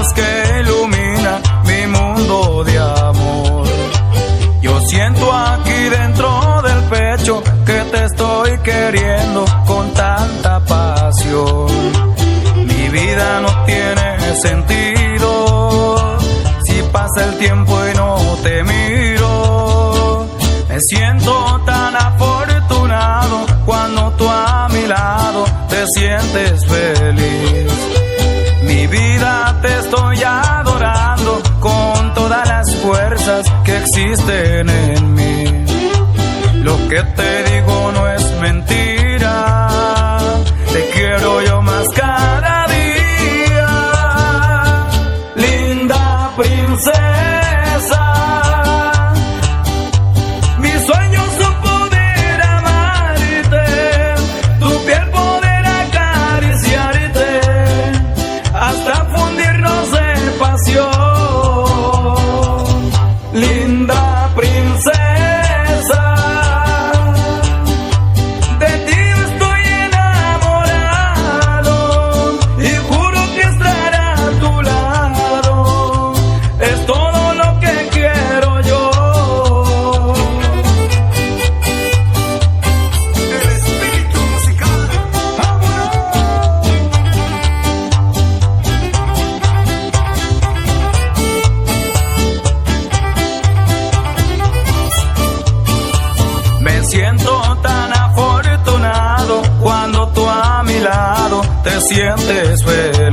luz que ilumina mi mundo de amor. Yo siento aquí dentro del pecho que te estoy queriendo con tanta pasión. Mi vida no tiene sentido si pasa el tiempo y no te miro. Me siento tan afortunado cuando tú a mi lado te sientes feliz. Mi vida te estoy adorando con todas las fuerzas que existen en mí. Lo que te digo no es mentira, te quiero yo más cada día. Linda princesa, mis sueños son poder amarte, tu piel poder acariciarte, hasta fundirnos en pasión. Linda princesa, de ti estoy enamorado y juro que estaré a tu lado. Es todo lo que quiero yo. El espíritu musical. Me siento tan afortunado cuando tú a mi lado te sientes feliz.